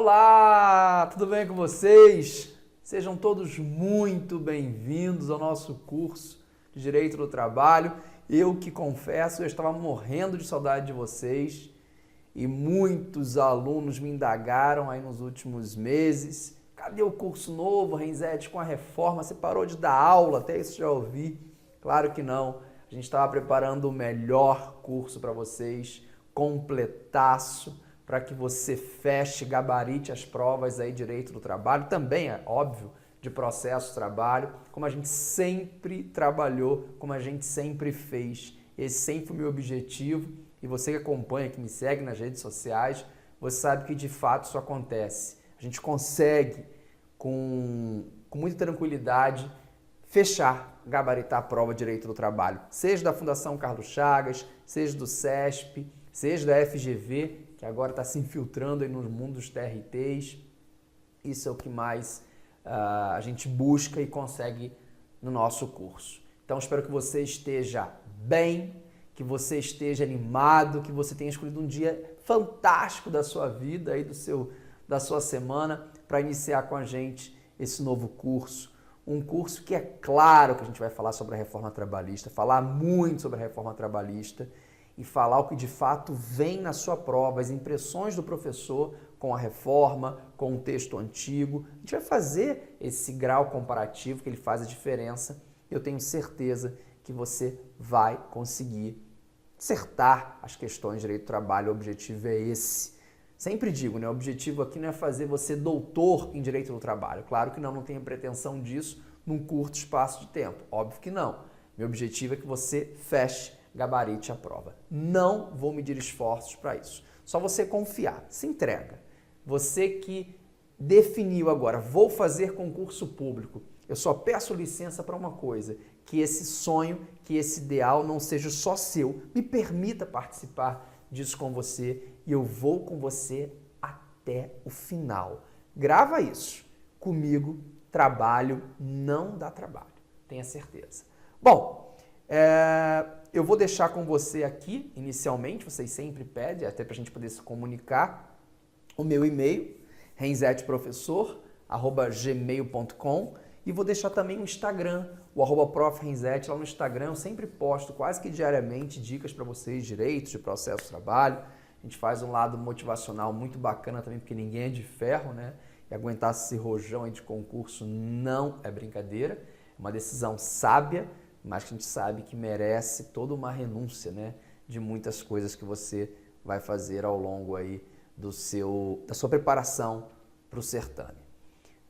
Olá, tudo bem com vocês? Sejam todos muito bem-vindos ao nosso curso de Direito do Trabalho. Eu que confesso, eu estava morrendo de saudade de vocês e muitos alunos me indagaram aí nos últimos meses. Cadê o curso novo, Renzetti, com a reforma? Você parou de dar aula? Até isso já ouvi. Claro que não. A gente estava preparando o melhor curso para vocês, completaço, para que você feche, gabarite as provas aí, direito do trabalho, também é óbvio, de processo de trabalho, como a gente sempre trabalhou, como a gente sempre fez. Esse sempre foi o meu objetivo e você que acompanha, que me segue nas redes sociais, você sabe que de fato isso acontece. A gente consegue, com muita tranquilidade, fechar, gabaritar a prova de direito do trabalho, seja da Fundação Carlos Chagas, seja do CESP, seja da FGV, que agora está se infiltrando aí no mundo dos TRTs. Isso é o que mais a gente busca e consegue no nosso curso. Então, espero que você esteja bem, que você esteja animado, que você tenha escolhido um dia fantástico da sua vida, aí da sua semana, para iniciar com a gente esse novo curso. Um curso que é claro que a gente vai falar sobre a reforma trabalhista, falar muito sobre a reforma trabalhista, e falar o que de fato vem na sua prova, as impressões do professor com a reforma, com o texto antigo. A gente vai fazer esse grau comparativo que ele faz a diferença. Eu tenho certeza que você vai conseguir acertar as questões de direito do trabalho. O objetivo é esse. Sempre digo, né? O objetivo aqui não é fazer você doutor em direito do trabalho. Claro que não tenho pretensão disso num curto espaço de tempo. Óbvio que não. Meu objetivo é que você feche, gabarite a prova. Não vou medir esforços para isso. Só você confiar, se entrega. Você que definiu agora, vou fazer concurso público, eu só peço licença para uma coisa, que esse sonho, que esse ideal não seja só seu. Me permita participar disso com você e eu vou com você até o final. Grava isso. Comigo, trabalho não dá trabalho. Tenha certeza. Bom, eu vou deixar com você aqui, inicialmente, vocês sempre pedem, até para a gente poder se comunicar, o meu e-mail, renzetteprofessor@gmail.com, e vou deixar também o Instagram, o @profrenzete. Lá no Instagram eu sempre posto quase que diariamente dicas para vocês, direitos de processo de trabalho. A gente faz um lado motivacional muito bacana também, porque ninguém é de ferro, né? E aguentar esse rojão aí de concurso não é brincadeira, é uma decisão sábia, mas que a gente sabe que merece toda uma renúncia, né, de muitas coisas que você vai fazer ao longo aí da sua preparação para o certame.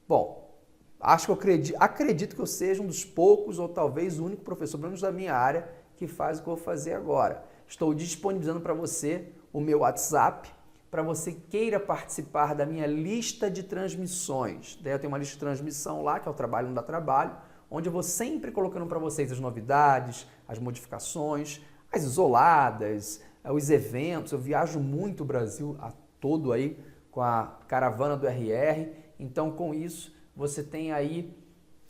Bom, acredito que eu seja um dos poucos ou talvez o único professor, pelo menos da minha área, que faz o que eu vou fazer agora. Estou disponibilizando para você o meu WhatsApp, para você queira participar da minha lista de transmissões. Daí eu tenho uma lista de transmissão lá, que é o Trabalho Não Dá Trabalho, onde eu vou sempre colocando para vocês as novidades, as modificações, as isoladas, os eventos. Eu viajo muito o Brasil todo aí com a caravana do RR, então com isso você tem aí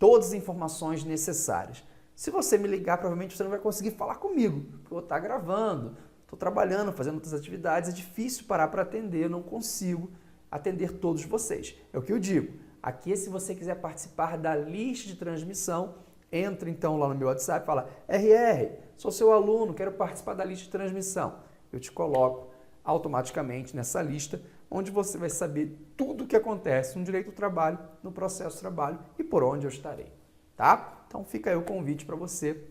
todas as informações necessárias. Se você me ligar, provavelmente você não vai conseguir falar comigo, porque eu vou estar gravando, estou trabalhando, fazendo outras atividades, é difícil parar para atender, eu não consigo atender todos vocês. É o que eu digo. Aqui, se você quiser participar da lista de transmissão, entra então lá no meu WhatsApp e fala: RR, sou seu aluno, quero participar da lista de transmissão. Eu te coloco automaticamente nessa lista, onde você vai saber tudo o que acontece no direito do trabalho, no processo de trabalho e por onde eu estarei, tá? Então fica aí o convite para você.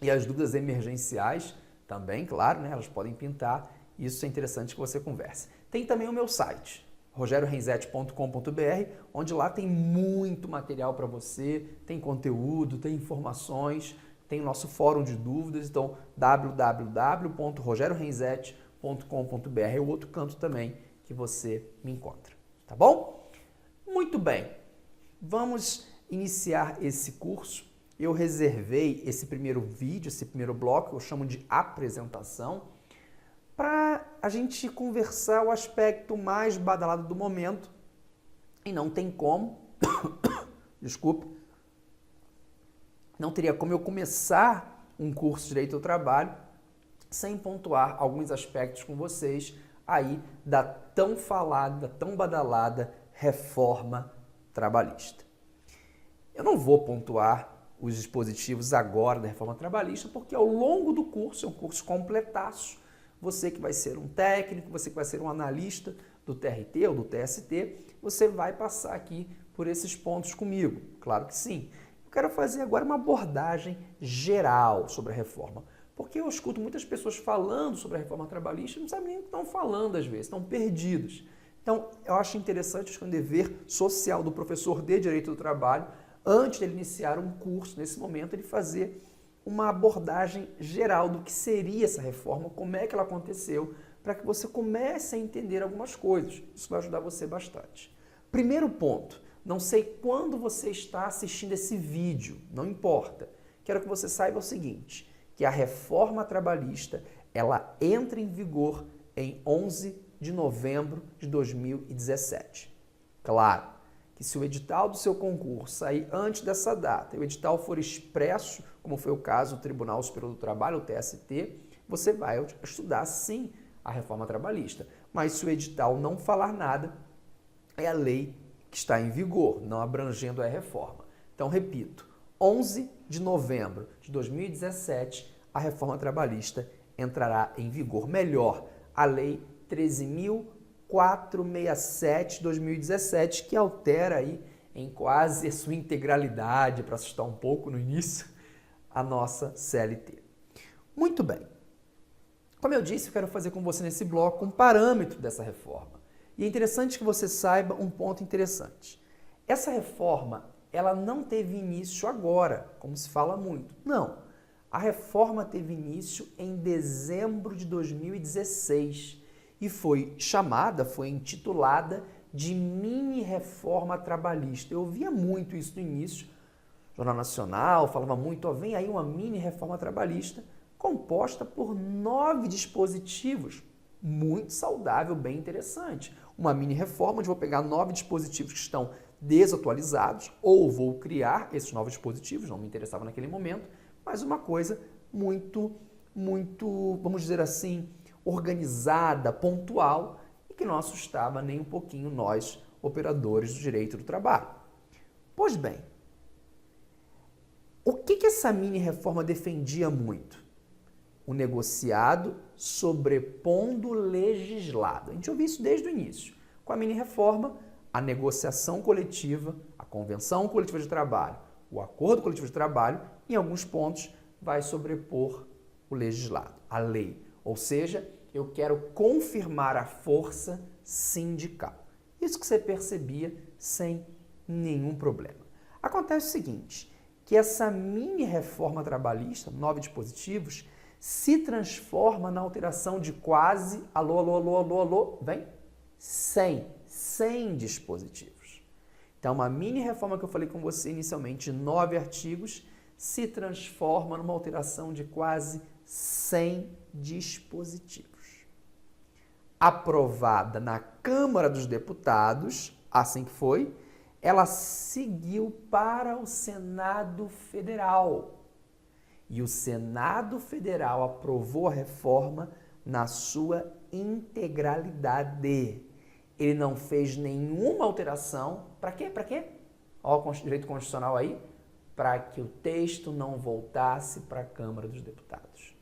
E as dúvidas emergenciais também, claro, né? Elas podem pintar. Isso é interessante que você converse. Tem também o meu site, rogerorenzete.com.br, onde lá tem muito material para você, tem conteúdo, tem informações, tem o nosso fórum de dúvidas, então www.rogerorenzete.com.br é o outro canto também que você me encontra, tá bom? Muito bem, vamos iniciar esse curso. Eu reservei esse primeiro vídeo, esse primeiro bloco, eu chamo de apresentação, para a gente conversar o aspecto mais badalado do momento. E não tem como, desculpe, não teria como eu começar um curso de Direito do Trabalho sem pontuar alguns aspectos com vocês aí da tão falada, tão badalada reforma trabalhista. Eu não vou pontuar os dispositivos agora da reforma trabalhista, porque ao longo do curso, é um curso completaço, você que vai ser um técnico, você que vai ser um analista do TRT ou do TST, você vai passar aqui por esses pontos comigo, claro que sim. Eu quero fazer agora uma abordagem geral sobre a reforma, porque eu escuto muitas pessoas falando sobre a reforma trabalhista e não sabem nem o que estão falando às vezes, estão perdidos. Então, eu acho interessante, acho que é um dever social do professor de Direito do Trabalho, antes de ele iniciar um curso, nesse momento, ele fazer uma abordagem geral do que seria essa reforma, como é que ela aconteceu, para que você comece a entender algumas coisas. Isso vai ajudar você bastante. Primeiro ponto, não sei quando você está assistindo esse vídeo, não importa. Quero que você saiba o seguinte, que a reforma trabalhista, ela entra em vigor em 11 de novembro de 2017. Claro que se o edital do seu concurso sair antes dessa data e o edital for expresso, como foi o caso do Tribunal Superior do Trabalho, o TST, você vai estudar sim a reforma trabalhista. Mas se o edital não falar nada, é a lei que está em vigor, não abrangendo a reforma. Então, repito, 11 de novembro de 2017, a reforma trabalhista entrará em vigor. Melhor, a lei 13.467 de 2017, que altera aí em quase a sua integralidade, para assustar um pouco no início, a nossa CLT. Muito bem. Como eu disse, eu quero fazer com você nesse bloco um parâmetro dessa reforma. E é interessante que você saiba um ponto interessante. Essa reforma, ela não teve início agora, como se fala muito. Não. A reforma teve início em dezembro de 2016 e foi intitulada de mini-reforma trabalhista. Eu ouvia muito isso no início. O Jornal Nacional falava muito, vem aí uma mini-reforma trabalhista composta por 9 dispositivos. Muito saudável, bem interessante. Uma mini-reforma onde eu vou pegar 9 dispositivos que estão desatualizados ou vou criar esses novos dispositivos, não me interessava naquele momento, mas uma coisa muito, vamos dizer assim, organizada, pontual e que não assustava nem um pouquinho nós, operadores do direito do trabalho. Pois bem, o que essa mini-reforma defendia muito? O negociado sobrepondo o legislado. A gente ouviu isso desde o início. Com a mini-reforma, a negociação coletiva, a convenção coletiva de trabalho, o acordo coletivo de trabalho, em alguns pontos, vai sobrepor o legislado, a lei. Ou seja, eu quero confirmar a força sindical. Isso que você percebia sem nenhum problema. Acontece o seguinte, que essa mini-reforma trabalhista, 9 dispositivos, se transforma na alteração de quase, vem? 100 dispositivos. Então, uma mini-reforma que eu falei com você inicialmente, 9 artigos, se transforma numa alteração de quase 100 dispositivos. Aprovada na Câmara dos Deputados, assim que foi, ela seguiu para o Senado Federal. E o Senado Federal aprovou a reforma na sua integralidade. Ele não fez nenhuma alteração. Para quê? Para quê? Olha o direito constitucional aí. Para que o texto não voltasse para a Câmara dos Deputados.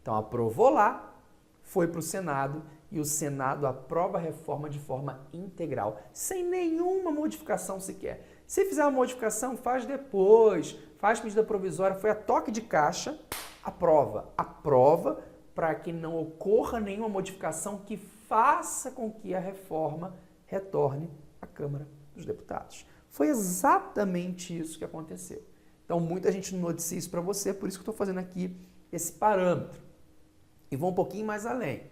Então, aprovou lá, foi para o Senado e o Senado aprova a reforma de forma integral, sem nenhuma modificação sequer. Se fizer uma modificação, faz depois, faz medida provisória, foi a toque de caixa, aprova. Aprova para que não ocorra nenhuma modificação que faça com que a reforma retorne à Câmara dos Deputados. Foi exatamente isso que aconteceu. Então, muita gente não noticia isso para você, por isso que eu estou fazendo aqui esse parâmetro. E vou um pouquinho mais além.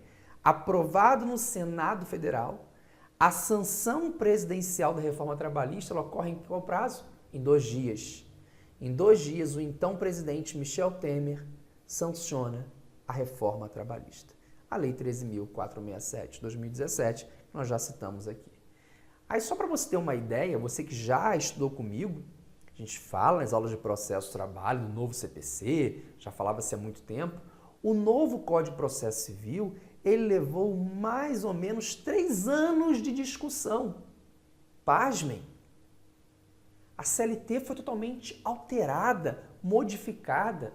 Aprovado no Senado Federal, a sanção presidencial da reforma trabalhista ela ocorre em qual prazo? Em 2 dias. Em 2 dias, o então presidente Michel Temer sanciona a reforma trabalhista. A Lei 13.467 de 2017, que nós já citamos aqui. Aí, só para você ter uma ideia, você que já estudou comigo, a gente fala nas aulas de processo de trabalho, do novo CPC, já falava-se há muito tempo, o novo Código de Processo Civil, ele levou mais ou menos 3 anos de discussão. Pasmem! A CLT foi totalmente alterada, modificada.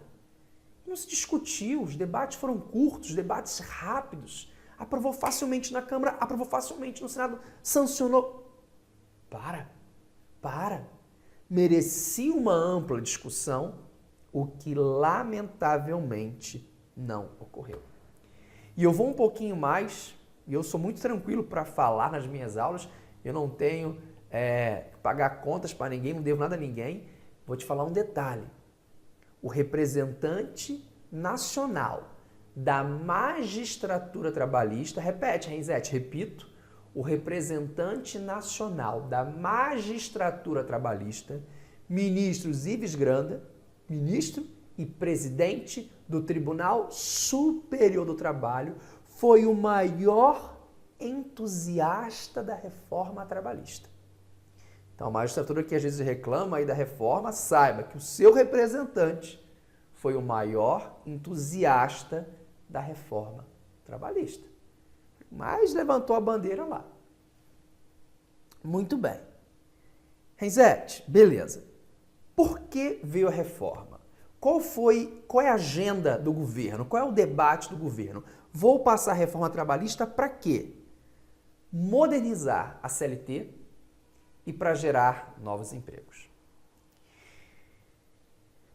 Não se discutiu, os debates foram curtos, debates rápidos. Aprovou facilmente na Câmara, aprovou facilmente no Senado, sancionou. Para. Merecia uma ampla discussão, o que lamentavelmente não ocorreu. E eu vou um pouquinho mais, e eu sou muito tranquilo para falar nas minhas aulas, eu não tenho que pagar contas para ninguém, não devo nada a ninguém. Vou te falar um detalhe. O representante nacional da magistratura trabalhista, repete, Renzetti, repito, o representante nacional da magistratura trabalhista, ministro Ives Granda, ministro e presidente do Tribunal Superior do Trabalho, foi o maior entusiasta da reforma trabalhista. Então, a magistratura que às vezes reclama aí da reforma, saiba que o seu representante foi o maior entusiasta da reforma trabalhista. Mas levantou a bandeira lá. Muito bem. Renzetti, beleza. Por que veio a reforma? Qual é a agenda do governo? Qual é o debate do governo? Vou passar a reforma trabalhista para quê? Modernizar a CLT e para gerar novos empregos.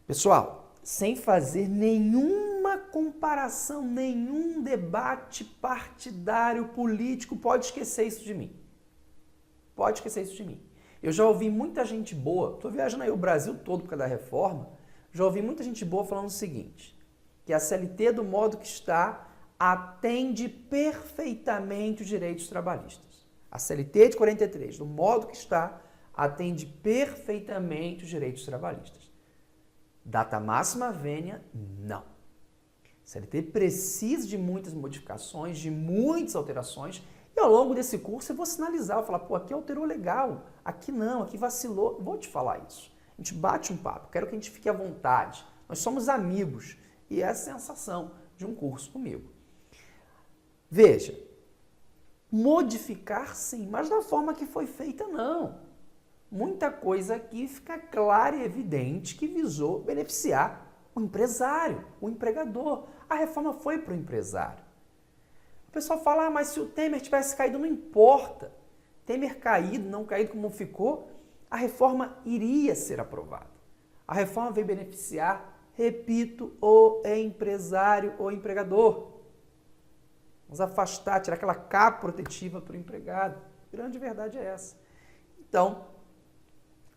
Pessoal, sem fazer nenhuma comparação, nenhum debate partidário, político, pode esquecer isso de mim. Pode esquecer isso de mim. Eu já ouvi muita gente boa, estou viajando aí o Brasil todo por causa da reforma, já ouvi muita gente boa falando o seguinte, que a CLT, do modo que está, atende perfeitamente os direitos trabalhistas. A CLT de 43, do modo que está, atende perfeitamente os direitos trabalhistas. Data máxima vênia, não. A CLT precisa de muitas modificações, de muitas alterações, e ao longo desse curso eu vou sinalizar, vou falar, pô, aqui alterou legal, aqui não, aqui vacilou. Vou te falar isso. A gente bate um papo, quero que a gente fique à vontade. Nós somos amigos, e é a sensação de um curso comigo. Veja, modificar sim, mas da forma que foi feita não. Muita coisa aqui fica clara e evidente que visou beneficiar o empresário, o empregador. A reforma foi para o empresário. O pessoal fala, mas se o Temer tivesse caído, não importa. Temer caído, não caído como ficou, a reforma iria ser aprovada. A reforma veio beneficiar, repito, o empresário, o empregador. Vamos afastar, tirar aquela capa protetiva para o empregado. A grande verdade é essa. Então,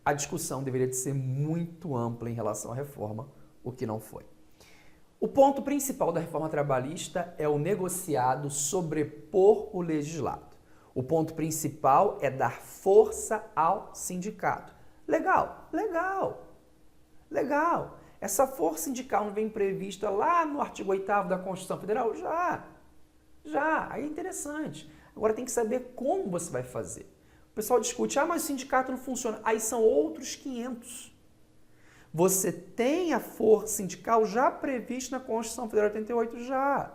a discussão deveria de ser muito ampla em relação à reforma, o que não foi. O ponto principal da reforma trabalhista é o negociado sobrepor o legislado. O ponto principal é dar força ao sindicato. Legal. Essa força sindical não vem prevista lá no artigo 8º da Constituição Federal? Já, aí é interessante. Agora tem que saber como você vai fazer. O pessoal discute, mas o sindicato não funciona. Aí são outros 500. Você tem a força sindical já prevista na Constituição Federal 88, já.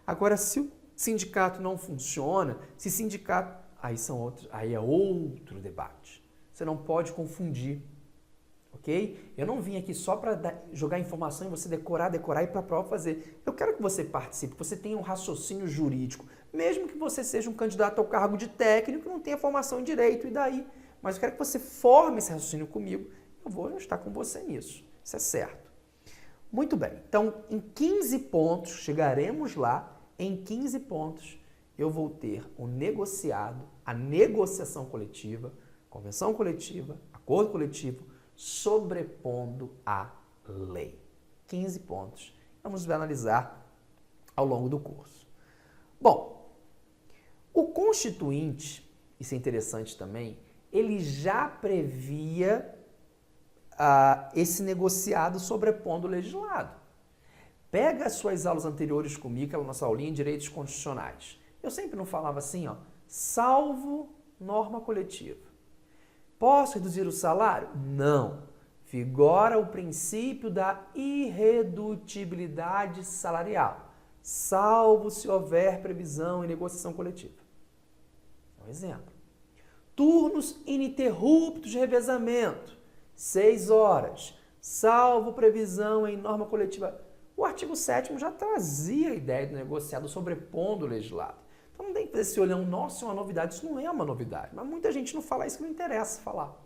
Agora, se o sindicato não funciona, se sindicato... Aí é outro debate. Você não pode confundir. Ok? Eu não vim aqui só para jogar informação e você decorar e para a prova fazer. Eu quero que você participe, que você tenha um raciocínio jurídico, mesmo que você seja um candidato ao cargo de técnico e não tenha formação em direito, e daí? Mas eu quero que você forme esse raciocínio comigo, eu vou estar com você nisso. Isso é certo. Muito bem. Então, em 15 pontos, chegaremos lá, em 15 pontos, eu vou ter o negociado, a negociação coletiva, convenção coletiva, acordo coletivo, sobrepondo a lei. 15 pontos. Vamos analisar ao longo do curso. Bom, o Constituinte, isso é interessante também, ele já previa esse negociado sobrepondo o legislado. Pega as suas aulas anteriores comigo, aquela nossa aulinha em direitos constitucionais. Eu sempre não falava assim, salvo norma coletiva. Posso reduzir o salário? Não. Vigora o princípio da irredutibilidade salarial. salvo se houver previsão em negociação coletiva. Um exemplo. Turnos ininterruptos de revezamento, 6 horas, salvo previsão em norma coletiva. O artigo 7º já trazia a ideia do negociado sobrepondo o legislado. Então não tem que fazer esse olhão, nossa, é uma novidade. Isso não é uma novidade, mas muita gente não fala isso que não interessa falar.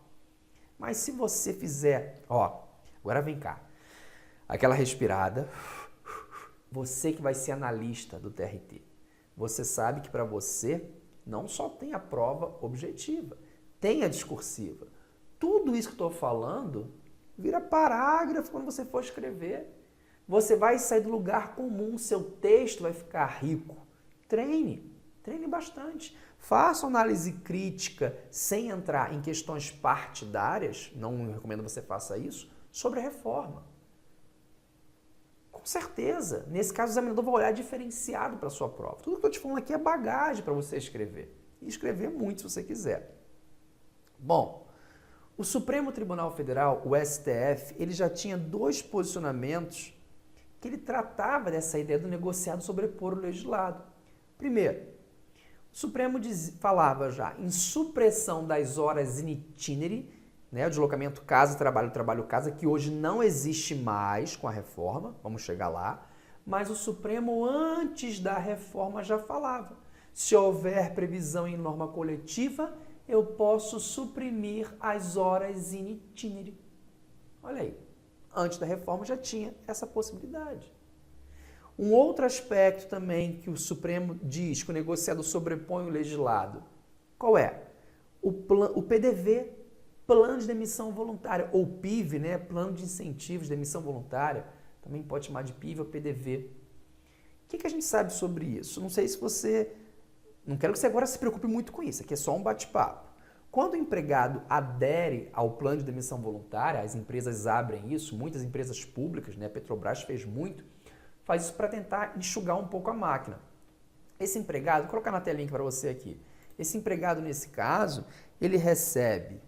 Mas se você fizer, ó, agora vem cá, aquela respirada, você que vai ser analista do TRT, você sabe que para você não só tem a prova objetiva, tem a discursiva. Tudo isso que estou falando vira parágrafo quando você for escrever. Você vai sair do lugar comum, seu texto vai ficar rico. Treine bastante. Faça análise crítica sem entrar em questões partidárias, não recomendo que você faça isso, sobre a reforma. Com certeza, nesse caso o examinador vai olhar diferenciado para a sua prova. Tudo que eu estou te falando aqui é bagagem para você escrever. E escrever muito se você quiser. Bom, o Supremo Tribunal Federal, o STF, ele já tinha 2 posicionamentos que ele tratava dessa ideia do negociado sobrepor o legislado. Primeiro, o Supremo falava já em supressão das horas in itinere, né, o deslocamento casa-trabalho, trabalho-casa, que hoje não existe mais com a reforma, vamos chegar lá, mas o Supremo antes da reforma já falava. Se houver previsão em norma coletiva, eu posso suprimir as horas in itinere. Olha aí, antes da reforma já tinha essa possibilidade. Um outro aspecto também que o Supremo diz que o negociado sobrepõe o legislado, qual é? O PDV, Plano de Demissão Voluntária, ou PIV, né? Plano de Incentivos de Demissão Voluntária, também pode chamar de PIV ou PDV. O que a gente sabe sobre isso? Não sei se você... Não quero que você agora se preocupe muito com isso, aqui é só um bate-papo. Quando o empregado adere ao plano de demissão voluntária, as empresas abrem isso, muitas empresas públicas, né? A Petrobras fez muito, faz isso para tentar enxugar um pouco a máquina. Esse empregado, vou colocar na telinha para você aqui, esse empregado nesse caso, ele recebe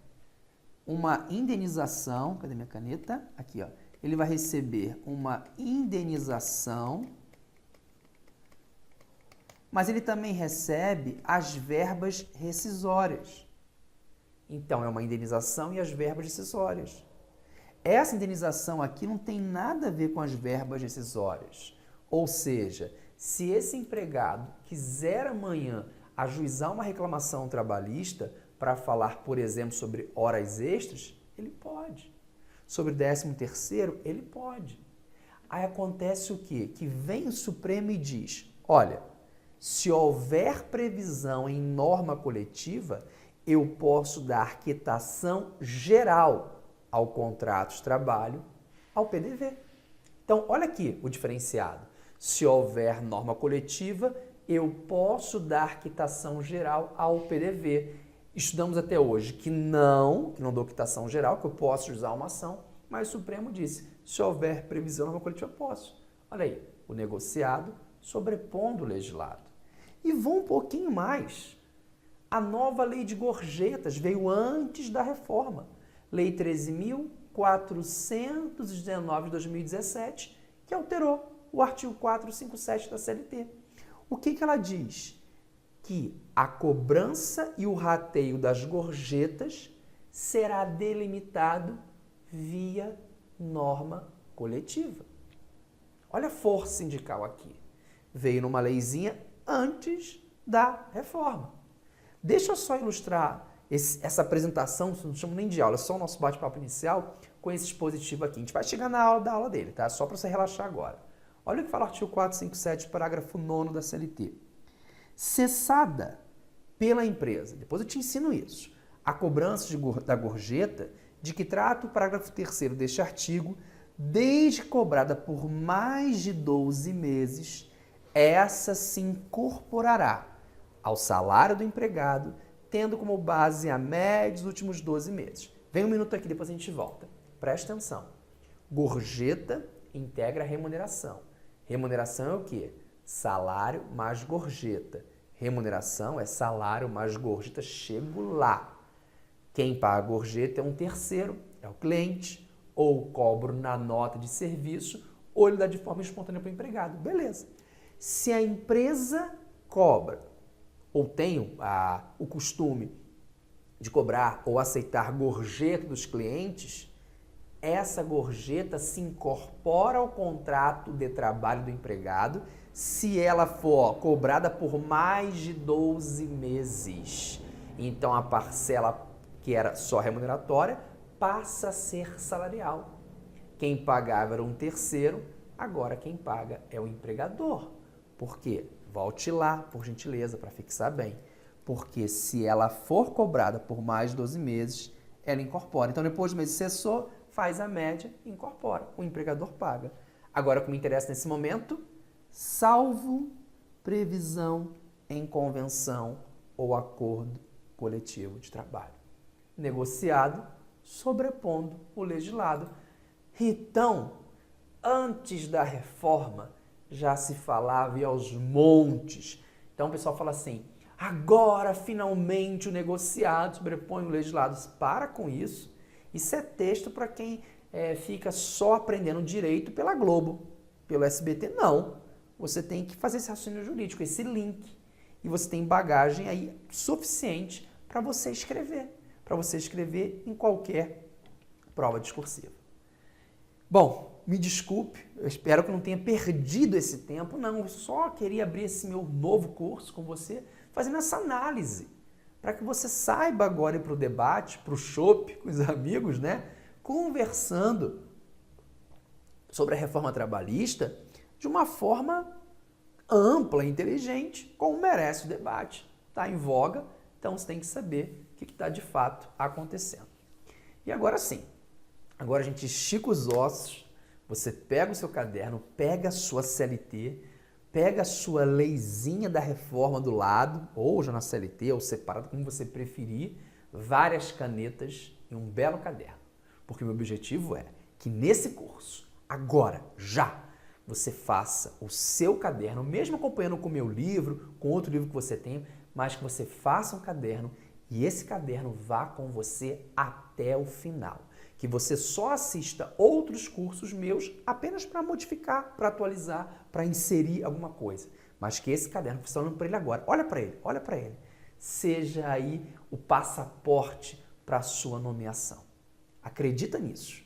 uma indenização, cadê minha caneta? Aqui, ó. Ele vai receber uma indenização, mas ele também recebe as verbas rescisórias. Então, é uma indenização e as verbas rescisórias. Essa indenização aqui não tem nada a ver com as verbas rescisórias. Ou seja, se esse empregado quiser amanhã ajuizar uma reclamação trabalhista para falar, por exemplo, sobre horas extras, ele pode. Sobre 13º, ele pode. Aí acontece o quê? Que vem o Supremo e diz, olha, se houver previsão em norma coletiva, eu posso dar quitação geral ao contrato de trabalho, ao PDV. Então, olha aqui o diferenciado. Se houver norma coletiva, eu posso dar quitação geral ao PDV. Estudamos até hoje que não dou quitação geral, que eu posso usar uma ação, mas o Supremo disse, se houver previsão norma coletiva, eu posso. Olha aí, o negociado sobrepondo o legislado. E vou um pouquinho mais. A nova lei de gorjetas veio antes da reforma. Lei 13.419 de 2017, que alterou o artigo 457 da CLT. O que ela diz? Que a cobrança e o rateio das gorjetas será delimitado via norma coletiva. Olha a força sindical aqui. Veio numa leizinha antes da reforma. Deixa eu só ilustrar essa apresentação, não chamo nem de aula, é só o nosso bate-papo inicial com esse dispositivo aqui. A gente vai chegar na aula da aula dele, tá? Só para você relaxar agora. Olha o que fala o artigo 457, parágrafo 9º da CLT. Cessada pela empresa, depois eu te ensino isso, a cobrança da gorjeta, de que trata o parágrafo 3º deste artigo, desde cobrada por mais de 12 meses, essa se incorporará ao salário do empregado, tendo como base a média dos últimos 12 meses. Vem um minuto aqui, depois a gente volta. Presta atenção. Gorjeta integra a remuneração. Remuneração é o quê? Salário mais gorjeta. Remuneração é salário mais gorjeta. Chego lá. Quem paga a gorjeta é um terceiro, é o cliente, ou cobro na nota de serviço, ou ele dá de forma espontânea para o empregado. Beleza. Se a empresa cobra ou tem o costume de cobrar ou aceitar gorjeta dos clientes, essa gorjeta se incorpora ao contrato de trabalho do empregado se ela for cobrada por mais de 12 meses. Então a parcela que era só remuneratória passa a ser salarial. Quem pagava era um terceiro, agora quem paga é o empregador. Por quê? Volte lá, por gentileza, para fixar bem. Porque se ela for cobrada por mais de 12 meses, ela incorpora. Então depois do mês cessou, faz a média e incorpora. O empregador paga. Agora, o que me interessa nesse momento, salvo previsão em convenção ou acordo coletivo de trabalho. Negociado, sobrepondo o legislado. Então, antes da reforma, já se falava e aos montes. Então o pessoal fala assim, agora finalmente o negociado sobrepõe o legislado. Para com isso. Isso é texto para quem fica só aprendendo direito pela Globo, pelo SBT. Não. Você tem que fazer esse raciocínio jurídico, esse link. E você tem bagagem aí suficiente para você escrever. Para você escrever em qualquer prova discursiva. Bom, me desculpe, eu espero que não tenha perdido esse tempo. Não, eu só queria abrir esse meu novo curso com você, fazendo essa análise. Para que você saiba agora ir para o debate, para o chopp com os amigos, né? Conversando sobre a reforma trabalhista de uma forma ampla, inteligente, como merece o debate. Está em voga, então você tem que saber o que está de fato acontecendo. E agora sim, agora a gente estica os ossos, você pega o seu caderno, pega a sua CLT, pega a sua leizinha da reforma do lado, ou já na CLT, ou separado, como você preferir, várias canetas e um belo caderno. Porque o meu objetivo é que nesse curso, agora, já, você faça o seu caderno, mesmo acompanhando com o meu livro, com outro livro que você tem, mas que você faça um caderno e esse caderno vá com você até o final. Que você só assista outros cursos meus apenas para modificar, para atualizar, para inserir alguma coisa. Mas que esse caderno, você está olhando para ele agora, olha para ele. Seja aí o passaporte para a sua nomeação. Acredita nisso.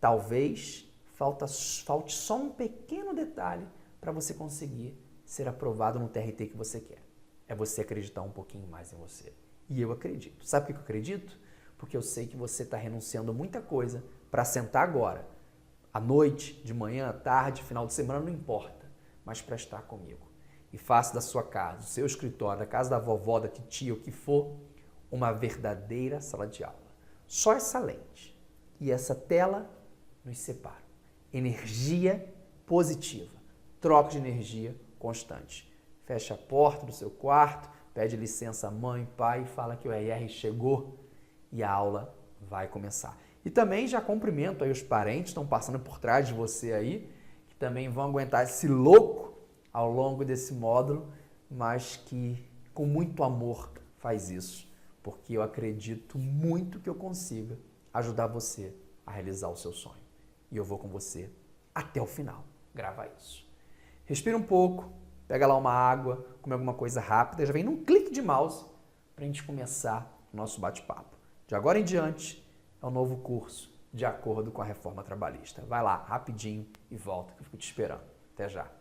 Talvez falte só um pequeno detalhe para você conseguir ser aprovado no TRT que você quer. É você acreditar um pouquinho mais em você. E eu acredito. Sabe por que eu acredito? Porque eu sei que você está renunciando a muita coisa para sentar agora, à noite, de manhã, à tarde, final de semana, não importa, mas para estar comigo. E faça da sua casa, do seu escritório, da casa da vovó, da titia, o que for, uma verdadeira sala de aula. Só essa lente e essa tela nos separam. Energia positiva, troca de energia constante. Fecha a porta do seu quarto, pede licença à mãe, pai, fala que o ER chegou e a aula vai começar. E também já cumprimento aí os parentes que estão passando por trás de você aí, que também vão aguentar esse louco ao longo desse módulo, mas que com muito amor faz isso, porque eu acredito muito que eu consiga ajudar você a realizar o seu sonho. E eu vou com você até o final. Grava isso. Respira um pouco, pega lá uma água, come alguma coisa rápida, já vem num clique de mouse para a gente começar o nosso bate-papo. De agora em diante, é um novo curso de acordo com a reforma trabalhista. Vai lá, rapidinho e volta, que eu fico te esperando. Até já.